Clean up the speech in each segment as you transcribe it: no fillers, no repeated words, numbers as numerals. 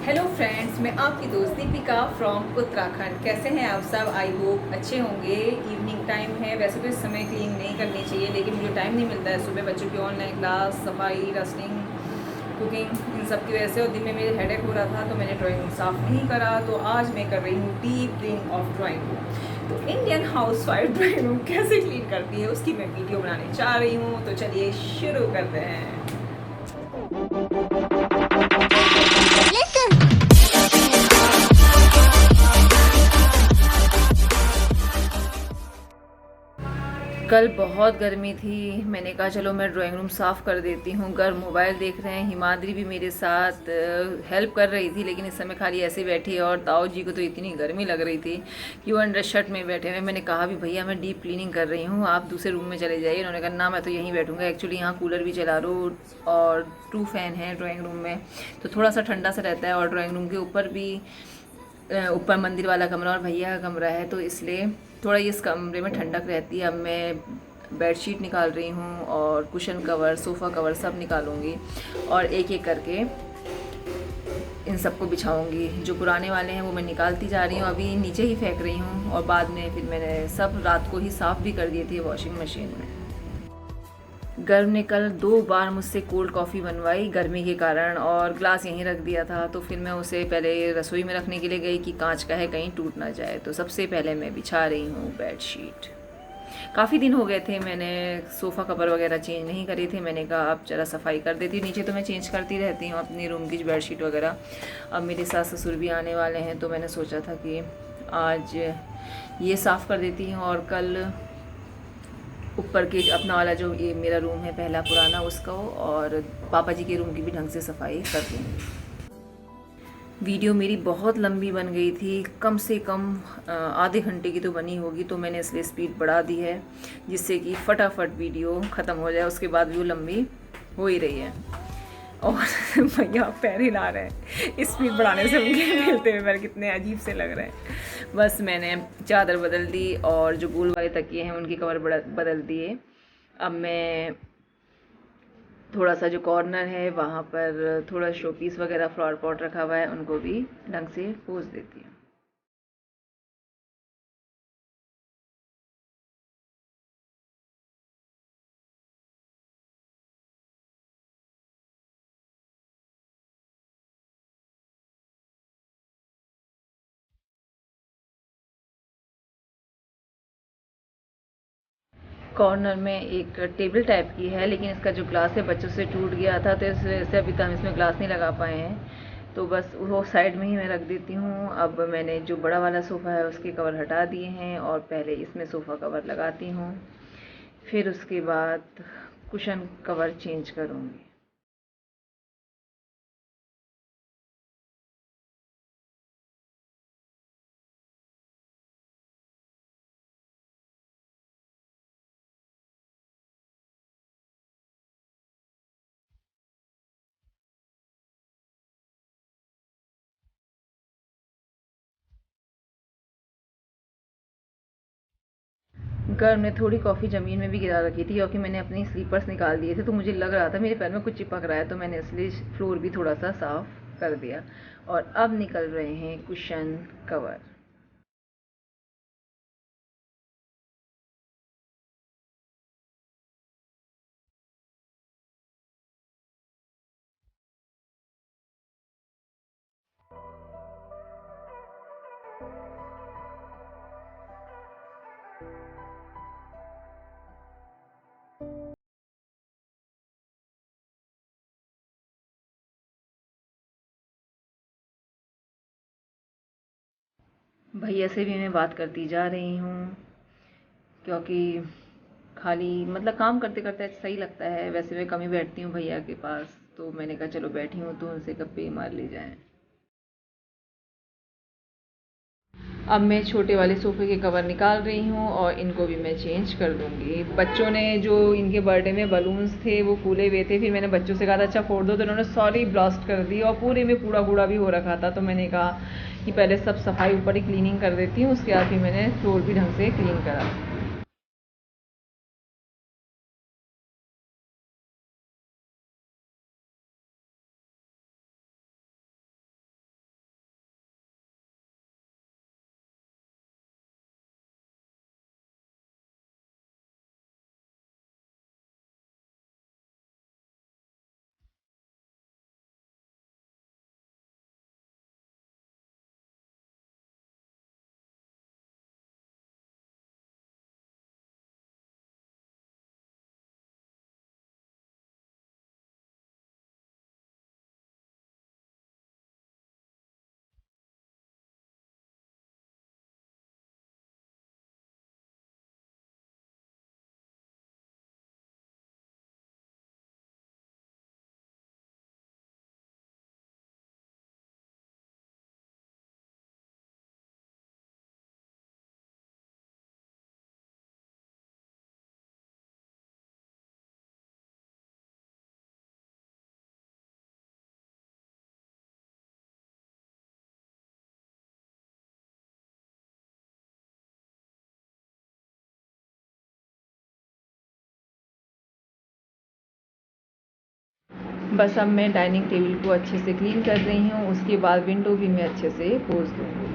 Hello friends, मैं आपकी दोस्त दीपिका फ्रॉम उत्तराखंड। कैसे हैं आप सब? आई होप अच्छे होंगे। इवनिंग टाइम है, वैसे तो इस समय क्लीन नहीं करनी चाहिए, लेकिन मुझे टाइम नहीं मिलता है। सुबह बच्चों की ऑनलाइन क्लास, सफाई, डस्टिंग, कुकिंग, इन सब की वजह से, और दिन में मेरे हेडेक हो रहा था तो मैंने ड्राइंग रूम साफ़ नहीं करा। तो आज मैं कर रही हूँ deep clean of drawing room. तो Indian house wife drawing room कैसे क्लीन करती है उसकी मैं वीडियो बनाने चाह रही हूँ। तो चलिए शुरू करते हैं। कल बहुत गर्मी थी, मैंने कहा चलो मैं ड्राइंग रूम साफ़ कर देती हूँ। घर मोबाइल देख रहे हैं, हिमाद्री भी मेरे साथ हेल्प कर रही थी, लेकिन इस समय खाली ऐसे बैठी है। और ताऊ जी को तो इतनी गर्मी लग रही थी कि वो अंडर शर्ट में बैठे हुए। मैंने कहा भी भैया मैं डीप क्लीनिंग कर रही हूँ, आप दूसरे रूम में चले जाइए। उन्होंने कहा ना मैं तो यहीं बैठूँगा। एक्चुअली यहाँ कूलर भी चला लो और 2 फैन हैं ड्राइंग रूम में, तो थोड़ा सा ठंडा सा रहता है। और ड्राइंग रूम के ऊपर भी ऊपर मंदिर वाला कमरा और भैया का कमरा है, तो इसलिए थोड़ा इस कमरे में ठंडक रहती है। अब मैं बेडशीट निकाल रही हूँ और कुशन कवर, सोफ़ा कवर सब निकालूंगी और एक एक करके इन सबको बिछाऊंगी। जो पुराने वाले हैं वो मैं निकालती जा रही हूँ, अभी नीचे ही फेंक रही हूँ। और बाद में फिर मैंने सब रात को ही साफ़ भी कर दिए थे वॉशिंग मशीन में। गर्व ने कल 2 बार मुझसे कोल्ड कॉफ़ी बनवाई गर्मी के कारण, और ग्लास यहीं रख दिया था। तो फिर मैं उसे पहले रसोई में रखने के लिए गई कि कांच का है कहीं टूट ना जाए। तो सबसे पहले मैं बिछा रही हूँ बेडशीट। काफ़ी दिन हो गए थे, मैंने सोफ़ा कवर वगैरह चेंज नहीं करी थी। मैंने कहा अब जरा सफाई कर देती हूँ। नीचे तो मैं चेंज करती रहती हूँ अपनी रूम की बेडशीट वगैरह। अब मेरे सास ससुर भी आने वाले हैं, तो मैंने सोचा था कि आज ये साफ़ कर देती हूँ और कल ऊपर के अपना वाला जो ये मेरा रूम है पहला पुराना, उसका और पापा जी के रूम की भी ढंग से सफाई कर दूँगी। वीडियो मेरी बहुत लंबी बन गई थी, कम से कम आधे घंटे की तो बनी होगी, तो मैंने इसलिए स्पीड बढ़ा दी है जिससे कि फटाफट वीडियो ख़त्म हो जाए। उसके बाद भी वो लंबी हो ही रही है। और भैया पैर हिला रहे हैं स्पीड बढ़ाने से, उनके हिलते हुए पैर कितने अजीब से लग रहे हैं। बस मैंने चादर बदल दी और जो गोल वाले तकिए हैं उनके कवर बदल दिए। अब मैं थोड़ा सा जो कॉर्नर है वहाँ पर थोड़ा शो पीस वगैरह फ्लावर पॉट रखा हुआ है, उनको भी ढंग से पोंछ देती हूँ। कॉर्नर में एक टेबल टाइप की है, लेकिन इसका जो ग्लास है बच्चों से टूट गया था, तो इस वजह से अभी तक हम इसमें ग्लास नहीं लगा पाए हैं। तो बस वो साइड में ही मैं रख देती हूँ। अब मैंने जो बड़ा वाला सोफ़ा है उसके कवर हटा दिए हैं और पहले इसमें सोफ़ा कवर लगाती हूँ, फिर उसके बाद कुशन कवर चेंज करूँगी। घर में थोड़ी कॉफ़ी ज़मीन में भी गिरा रखी थी, क्योंकि मैंने अपनी स्लीपर्स निकाल दिए थे, तो मुझे लग रहा था मेरे पैर में कुछ चिपक रहा है, तो मैंने इसलिए फ्लोर भी थोड़ा सा साफ़ कर दिया। और अब निकल रहे हैं कुशन कवर। भैया से भी मैं बात करती जा रही हूँ, क्योंकि खाली मतलब काम करते करते सही लगता है। वैसे मैं कम ही बैठती हूँ भैया के पास, तो मैंने कहा चलो बैठी हूँ तो उनसे गप्पे मार ली जाएँ। अब मैं छोटे वाले सोफ़े के कवर निकाल रही हूँ और इनको भी मैं चेंज कर दूँगी। बच्चों ने जो इनके बर्थडे में बलून्स थे वो फूले हुए थे, फिर मैंने बच्चों से कहा था अच्छा फोड़ दो, तो उन्होंने सॉरी ब्लास्ट कर दी और पूरे में कूड़ा कूड़ा भी हो रखा था। तो मैंने कहा कि पहले सब सफाई ऊपर ही क्लीनिंग कर देती हूँ, उसके बाद फिर मैंने फ्लोर भी ढंग से क्लीन करा। बस अब मैं डाइनिंग टेबल को अच्छे से क्लीन कर रही हूँ, उसके बाद विंडो भी मैं अच्छे से पोंछ दूँगी।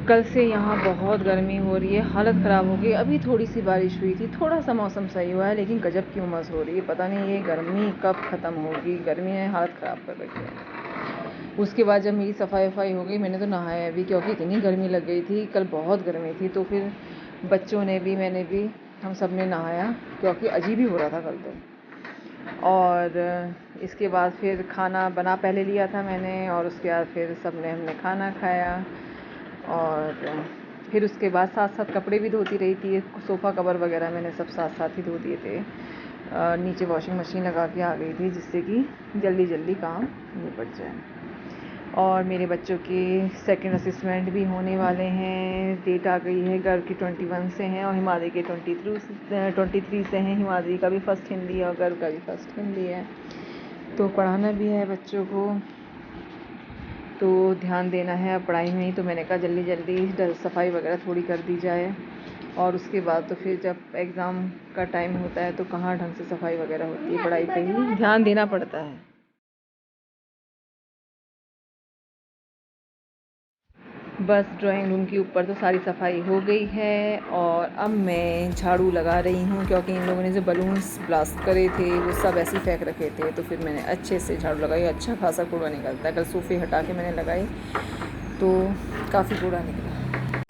कल से यहाँ बहुत गर्मी हो रही है, हालत ख़राब हो गई। अभी थोड़ी सी बारिश हुई थी, थोड़ा सा मौसम सही हुआ है, लेकिन गजब की उमस हो रही है। पता नहीं ये गर्मी कब ख़त्म होगी। गर्मी ने हालत ख़राब कर रखी है। उसके बाद जब मेरी सफाई वफाई हो गई, मैंने तो नहाया भी, क्योंकि इतनी गर्मी लग गई थी। कल बहुत गर्मी थी, तो फिर बच्चों ने भी, मैंने भी, हम सब ने नहाया, क्योंकि अजीब ही हो रहा था कल तो। और इसके बाद फिर खाना बना पहले लिया था मैंने, और उसके बाद फिर सब ने, हमने खाना खाया। और फिर उसके बाद साथ साथ कपड़े भी धोती रही थी। सोफ़ा कवर वगैरह मैंने सब साथ साथ ही धो दिए थे। नीचे वॉशिंग मशीन लगा के आ गई थी, जिससे कि जल्दी जल्दी काम निपट जाए। और मेरे बच्चों के सेकंड असेसमेंट भी होने वाले हैं। डेट आ गई है, गर्व की 21 से हैं और हिमाद्री के 23 से हैं। हिमाद्री का भी फर्स्ट हिंदी है और गर्व का भी फर्स्ट हिंदी है, तो पढ़ाना भी है बच्चों को, तो ध्यान देना है पढ़ाई में ही। तो मैंने कहा जल्दी जल्दी सफाई वगैरह थोड़ी कर दी जाए, और उसके बाद तो फिर जब एग्ज़ाम का टाइम होता है तो कहाँ ढंग से सफाई वगैरह होती है, पढ़ाई पे ही ध्यान देना पड़ता है। बस ड्राइंग रूम के ऊपर तो सारी सफाई हो गई है, और अब मैं झाड़ू लगा रही हूँ, क्योंकि इन लोगों ने जो बलून्स ब्लास्ट करे थे वो सब ऐसे ही फेंक रखे थे, तो फिर मैंने अच्छे से झाड़ू लगाई। अच्छा खासा कूड़ा निकलता है। कल सोफ़े हटा के मैंने लगाई तो काफ़ी कूड़ा निकला।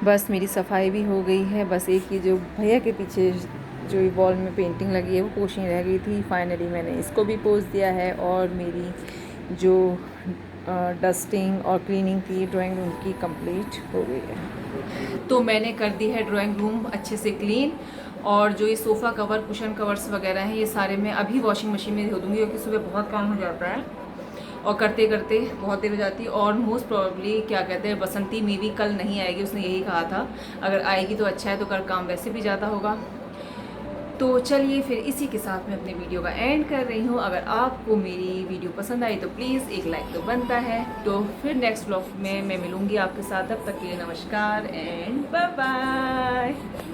बस मेरी सफाई भी हो गई है। बस एक ही जो भैया के पीछे जो वॉल में पेंटिंग लगी है वो पोंछनी रह गई थी। फाइनली मैंने इसको भी पोंछ दिया है, और मेरी जो डस्टिंग और क्लीनिंग थी ड्राइंग रूम की कंप्लीट हो गई है। तो मैंने कर दी है ड्राइंग रूम अच्छे से क्लीन, और जो ये सोफ़ा कवर, कुशन कवर्स वगैरह हैं, ये सारे मैं अभी वॉशिंग मशीन में धो दूँगी, क्योंकि सुबह बहुत काम हो जाता है और करते करते बहुत देर हो जाती है। और मोस्ट प्रॉब्ली क्या कहते हैं, बसंती में भी कल नहीं आएगी, उसने यही कहा था। अगर आएगी तो अच्छा है, तो कल काम वैसे भी ज़्यादा होगा। तो चलिए फिर इसी के साथ मैं अपने वीडियो का एंड कर रही हूँ। अगर आपको मेरी वीडियो पसंद आई तो प्लीज़ एक लाइक तो बनता है। तो फिर नेक्स्ट व्लॉग में मैं मिलूँगी आपके साथ। तब तक के लिए नमस्कार एंड बाय बाय।